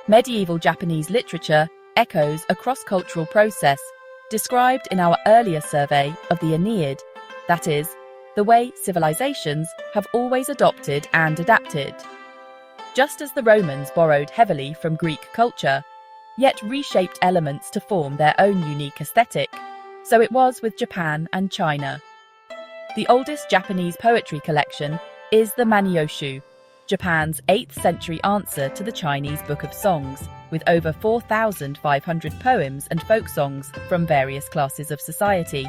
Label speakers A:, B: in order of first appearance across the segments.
A: Medieval Japanese literature echoes a cross-cultural process described in our earlier survey of the Aeneid, that is, the way civilizations have always adopted and adapted. Just as the Romans borrowed heavily from Greek culture, yet reshaped elements to form their own unique aesthetic, so it was with Japan and China. The oldest Japanese poetry collection is the Manyoshu, Japan's 8th century answer to the Chinese Book of Songs, with over 4,500 poems and folk songs from various classes of society.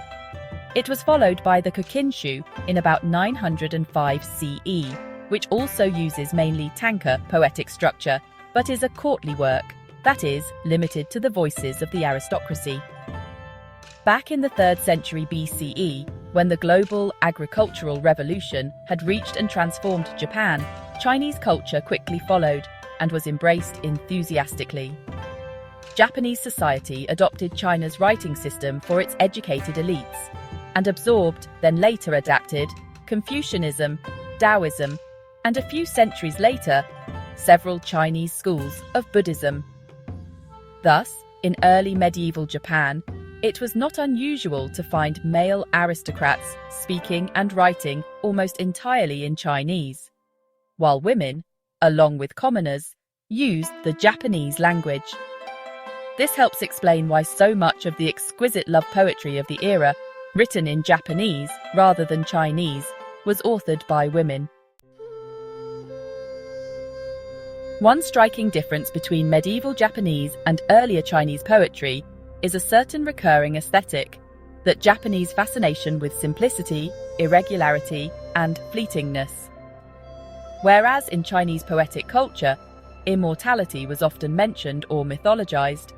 A: It was followed by the Kokinshu in about 905 CE, which also uses mainly tanka poetic structure, but is a courtly work, that is, limited to the voices of the aristocracy. Back in the 3rd century BCE, when the global agricultural revolution had reached and transformed Japan, Chinese culture quickly followed and was embraced enthusiastically. Japanese society adopted China's writing system for its educated elites, and absorbed, then later adapted, Confucianism, Taoism, and a few centuries later, several Chinese schools of Buddhism. Thus, in early medieval Japan, it was not unusual to find male aristocrats speaking and writing almost entirely in Chinese, while women, along with commoners, used the Japanese language. This helps explain why so much of the exquisite love poetry of the era, written in Japanese rather than Chinese, was authored by women. One striking difference between medieval Japanese and earlier Chinese poetry is a certain recurring aesthetic, that Japanese fascination with simplicity, irregularity, and fleetingness. Whereas in Chinese poetic culture, immortality was often mentioned or mythologized,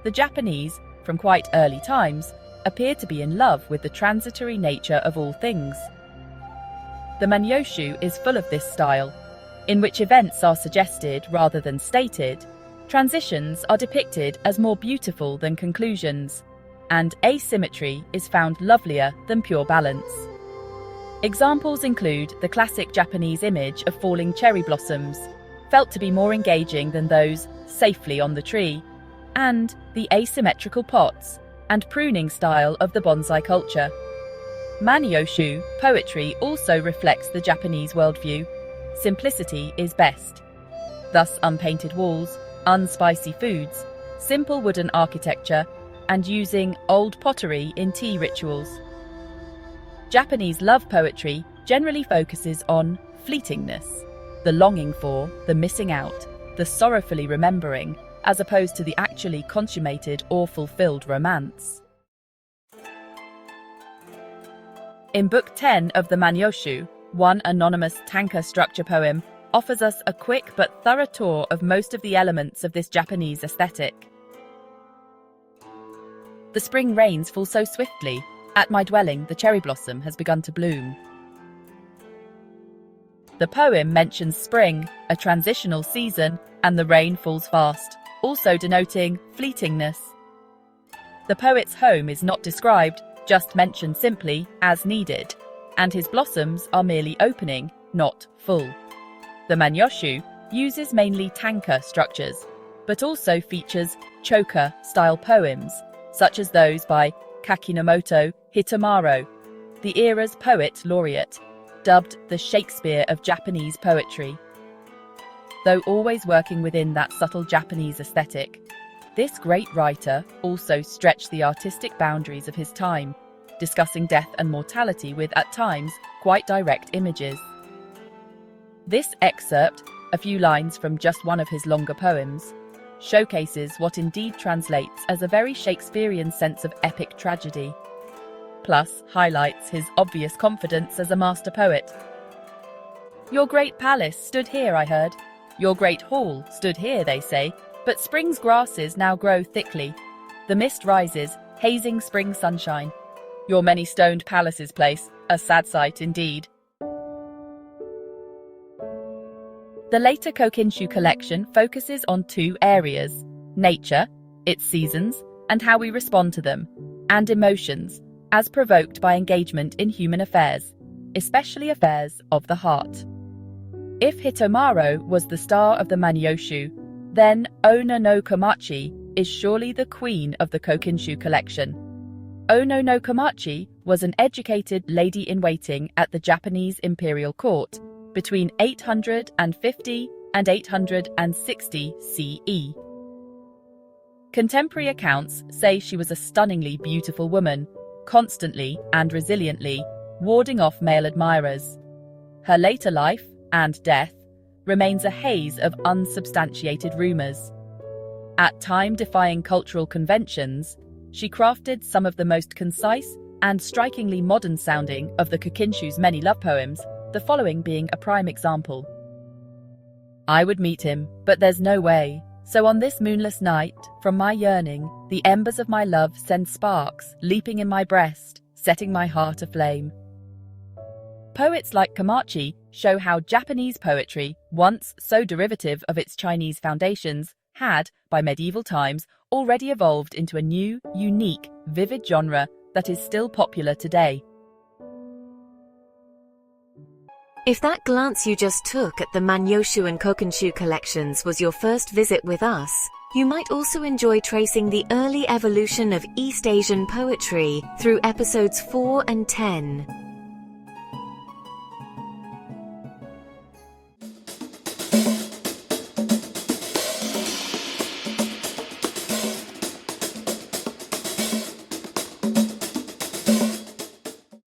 A: the Japanese, from quite early times, appeared to be in love with the transitory nature of all things. The Manyoshu is full of this style, in which events are suggested rather than stated, transitions are depicted as more beautiful than conclusions, and asymmetry is found lovelier than pure balance. Examples include the classic Japanese image of falling cherry blossoms, felt to be more engaging than those safely on the tree, and the asymmetrical pots and pruning style of the bonsai culture. Manyoshu poetry also reflects the Japanese worldview. Simplicity is best. Thus, unpainted walls, unspicy foods, simple wooden architecture, and using old pottery in tea rituals. Japanese love poetry generally focuses on fleetingness, the longing for, the missing out, the sorrowfully remembering, as opposed to the actually consummated or fulfilled romance. In Book 10 of the Manyoshu, one anonymous tanka structure poem offers us a quick but thorough tour of most of the elements of this Japanese aesthetic. The spring rains fall so swiftly. At my dwelling, the cherry blossom has begun to bloom. The poem mentions spring, a transitional season, and the rain falls fast, also denoting fleetingness. The poet's home is not described, just mentioned simply as needed, and his blossoms are merely opening, not full. The Manyoshu uses mainly tanka structures, but also features choka-style poems, such as those by Kakinomoto Hitomaro, the era's poet laureate, dubbed the Shakespeare of Japanese poetry. Though always working within that subtle Japanese aesthetic, this great writer also stretched the artistic boundaries of his time, discussing death and mortality with, at times, quite direct images. This excerpt, a few lines from just one of his longer poems, showcases what indeed translates as a very Shakespearean sense of epic tragedy, plus highlights his obvious confidence as a master poet. Your great palace stood here, I heard. Your great hall stood here, they say, but spring's grasses now grow thickly. The mist rises, hazing spring sunshine. Your many-stoned palace's place, a sad sight indeed. The later Kokinshu collection focuses on two areas: nature, its seasons, and how we respond to them, and emotions, as provoked by engagement in human affairs, especially affairs of the heart. If Hitomaro was the star of the Manyoshu, then Onna no Komachi is surely the queen of the Kokinshu collection. Onna no Komachi was an educated lady-in-waiting at the Japanese imperial court between 850 and 860 CE. Contemporary accounts say she was a stunningly beautiful woman, constantly and resiliently warding off male admirers. Her later life and death remains a haze of unsubstantiated rumors. At time-defying cultural conventions, she crafted some of the most concise and strikingly modern-sounding of the Kokinshu's many love poems, the following being a prime example. I would meet him, but there's no way. So on this moonless night, from my yearning, the embers of my love send sparks leaping in my breast, setting my heart aflame. Poets like Komachi show how Japanese poetry, once so derivative of its Chinese foundations, had, by medieval times, already evolved into a new, unique, vivid genre that is still popular today.
B: If that glance you just took at the Manyoshu and Kokinshu collections was your first visit with us, you might also enjoy tracing the early evolution of East Asian poetry through episodes 4 and 10.